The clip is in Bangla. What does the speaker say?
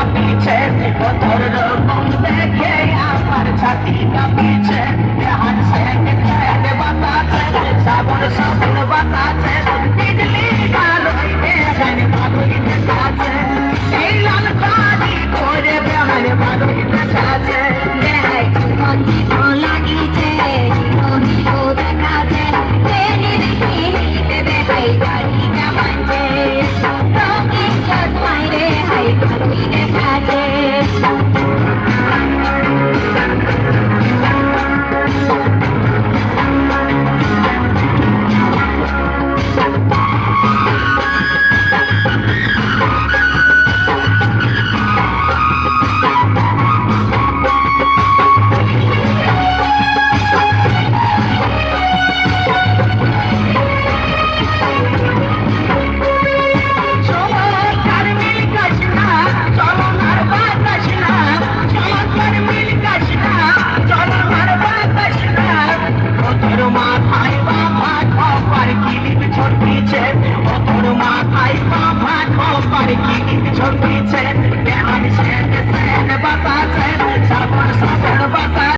কাঁপিছে ও তোর রকম দেখে আমার ছাতি কাঁপিছে হাত সেকে সেকে বাতাছে সাবন সাবন বাতাছে বিজলি আলোয় বেহান বাদুড়ি দেখাচ্ছে এই লাল শাড়ি পরে বেহান বাদুড়ি দেখাচ্ছে দেখাই জীবন জীবন লাগিছে হিরো হিরো দেখাছে ট্রেনের হিতে দেখাই গাড়িটা মানছে রঙিন চশমায় রে হাই ভালোই দেখাছে छोटी छे, बेहान से बासा छे, साबन साबन बासा